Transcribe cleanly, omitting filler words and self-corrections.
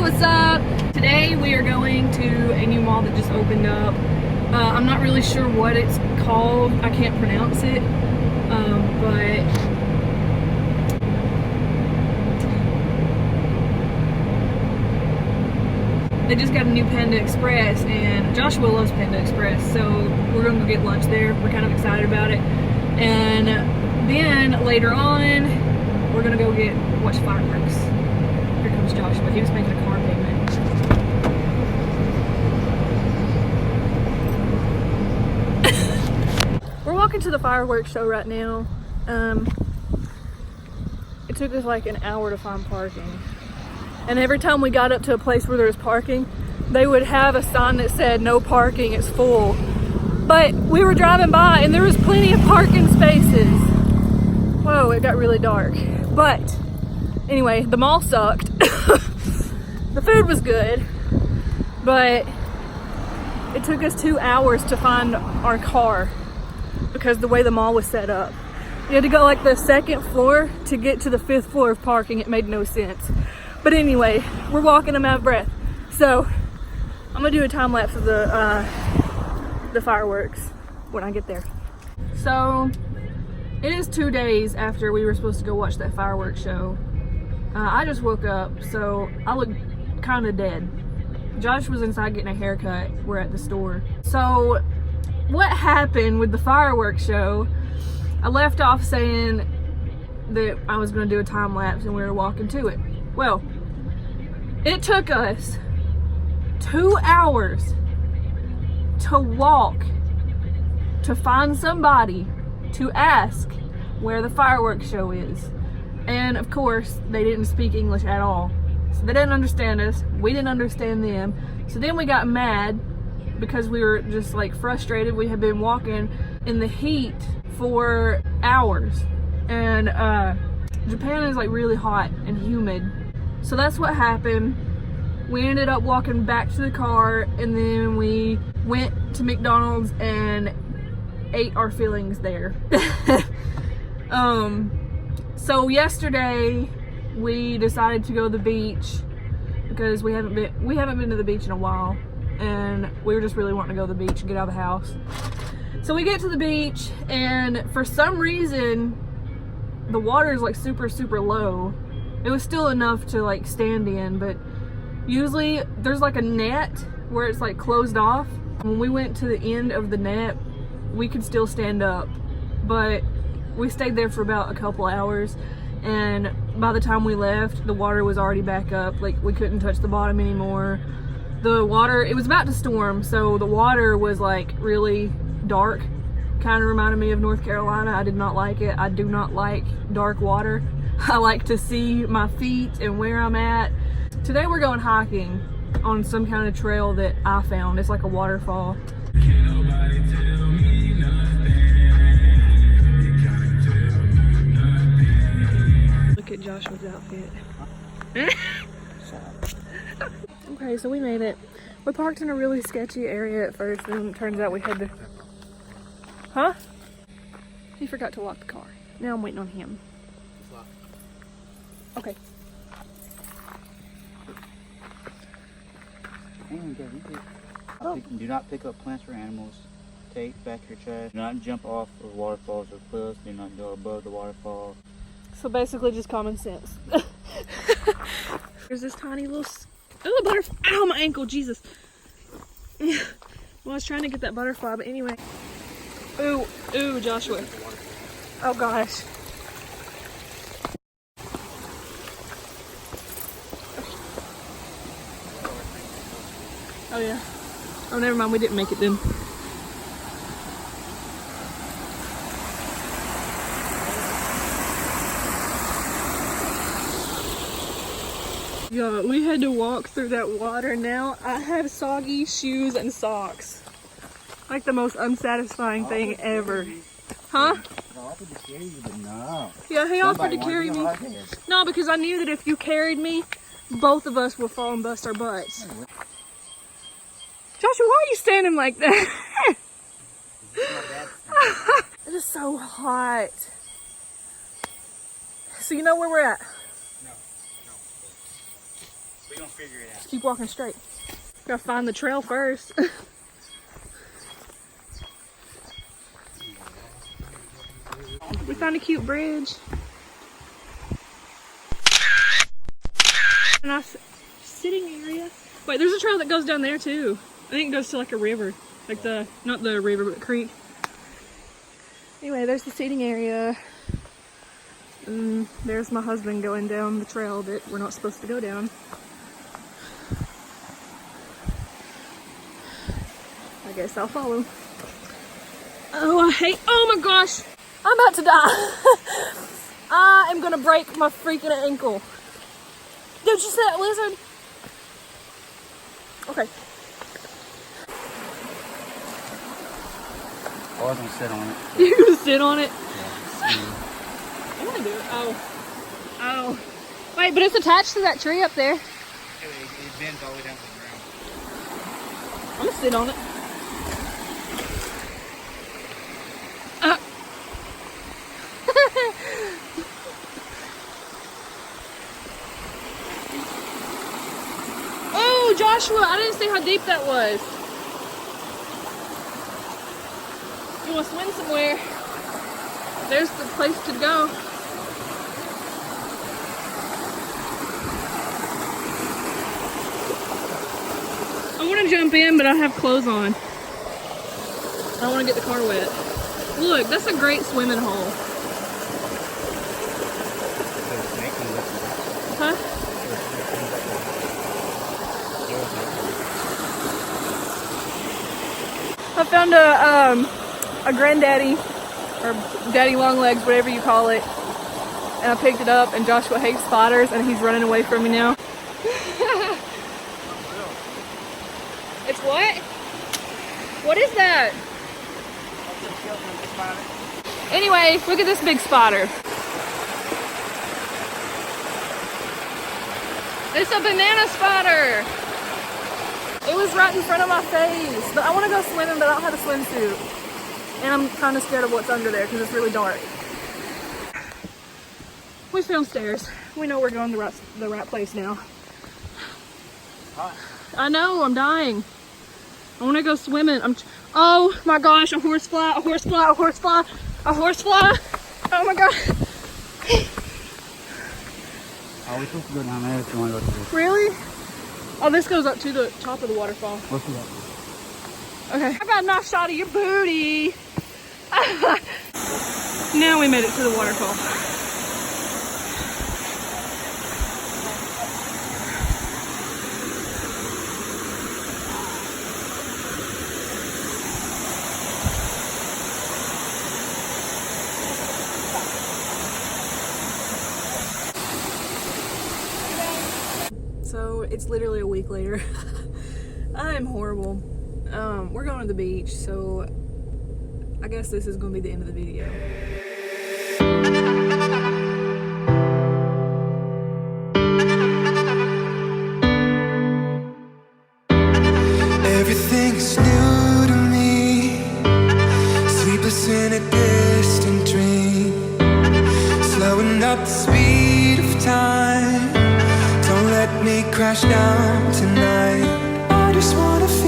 what's up? Today we are going to a new mall that just opened up. I'm not really sure what it's called. I can't pronounce it, but they just got a new Panda Express, and Joshua loves Panda Express, so we're going to go get lunch there. We're kind of excited about it. And then later on, we're going to go watch fireworks. Here comes Joshua. He was making a car payment. We're walking to the fireworks show right now. It took us like an hour to find parking. And every time we got up to a place where there was parking, they would have a sign that said, "No parking, it's full." But we were driving by and there was plenty of parking spaces. Whoa, it got really dark. But anyway, the mall sucked. The food was good, but it took us 2 hours to find our car because the way the mall was set up. You had to go like the second floor to get to the 5th floor of parking. It made no sense. But anyway, we're walking, I'm out of breath. So I'm gonna do a time lapse of the fireworks when I get there. So it is 2 days after we were supposed to go watch that fireworks show. I just woke up, so I look kind of dead. Josh was inside getting a haircut. We're at the store. So what happened with the fireworks show, I left off saying that I was going to do a time lapse and we were walking to it. Well, it took us 2 hours to walk to find somebody to ask where the fireworks show is. And of course, they didn't speak English at all. So they didn't understand us, we didn't understand them. So then we got mad because we were just like frustrated. We had been walking in the heat for hours. And Japan is like really hot and humid. So that's what happened. We ended up walking back to the car, and then we went to McDonald's and ate our fillings there. So yesterday we decided to go to the beach because we haven't been to the beach in a while, and we were just really wanting to go to the beach and get out of the house. So we get to the beach, and for some reason the water is like super low. It was still enough to like stand in, but usually there's like a net where it's like closed off. When we went to the end of the net, we could still stand up, but we stayed there for about a couple hours, and by the time we left, the water was already back up. Like, we couldn't touch the bottom anymore. The water, it was about to storm, so the water was like really dark. Kind of reminded me of North Carolina. I did not like it. I do not like dark water. I like to see my feet and where I'm at. Today we're going hiking on some kind of trail that I found. It's like a waterfall. Can't nobody tell me nothing. Look at Joshua's outfit. Okay, so we made it. We parked in a really sketchy area at first, and it turns out we had to... Huh? He forgot to lock the car. Now I'm waiting on him. Okay. Do not pick up plants or animals. Take back your trash. Do not jump off of waterfalls or cliffs. Do not go above the waterfall. So basically just common sense. There's this tiny little... Oh, the butterfly. Ow, my ankle, Jesus. Well, I was trying to get that butterfly, but anyway. Ooh, Joshua. Oh gosh. Oh yeah. Oh, never mind, we didn't make it then. Yeah, we had to walk through that water. Now I have soggy shoes and socks. Like the most unsatisfying thing ever. Huh? I offered to carry you, but no. Yeah, he offered to carry me. No, because I knew that if you carried me, both of us would fall and bust our butts. Joshua, why are you standing like that? It is so hot. So you know where we're at? No. We're gonna figure it out. Just keep walking straight. Gotta find the trail first. We found a cute bridge. A nice sitting area. Wait, there's a trail that goes down there too. I think it goes to like a river. Like not the river, but the creek. Anyway, there's the seating area. And there's my husband going down the trail that we're not supposed to go down. I guess I'll follow. Oh, oh my gosh. I'm about to die. I am gonna break my freaking ankle. Don't you see that lizard? Okay. I was gonna sit on it. You're gonna sit on it? Yeah. I wanna do it. Oh. Wait, but it's attached to that tree up there. It bends all the way down to the ground. I'm gonna sit on it. Oh, Joshua, I didn't see how deep that was. You want to swim somewhere? There's the place to go. I want to jump in, but I have clothes on. I don't want to get the car wet. Look, that's a great swimming hole. Huh? I found a granddaddy, or daddy long legs, whatever you call it, and I picked it up, and Joshua hates spiders, and he's running away from me now. It's what? What is that? Anyway, look at this big spider. It's a banana spider. It was right in front of my face, but I want to go swimming, but I don't have a swimsuit. And I'm kind of scared of what's under there because it's really dark. We found stairs. We know we're going the right place now. Hot. I know, I'm dying. I want to go swimming. Oh my gosh, a horsefly, a horsefly, a horsefly, a horsefly. Oh my god. Oh, we're supposed to go down there if you want to go to this. Really? Oh, this goes up to the top of the waterfall. Let's do that. Okay. I got a nice shot of your booty. Now we made it to the waterfall. So it's literally a week later. I'm horrible. We're going to the beach, so I guess this is going to be the end of the video. Everything's new to me, sleepless in a distant dream, slowing up the speed of time. Don't let me crash down tonight. I just wanna feel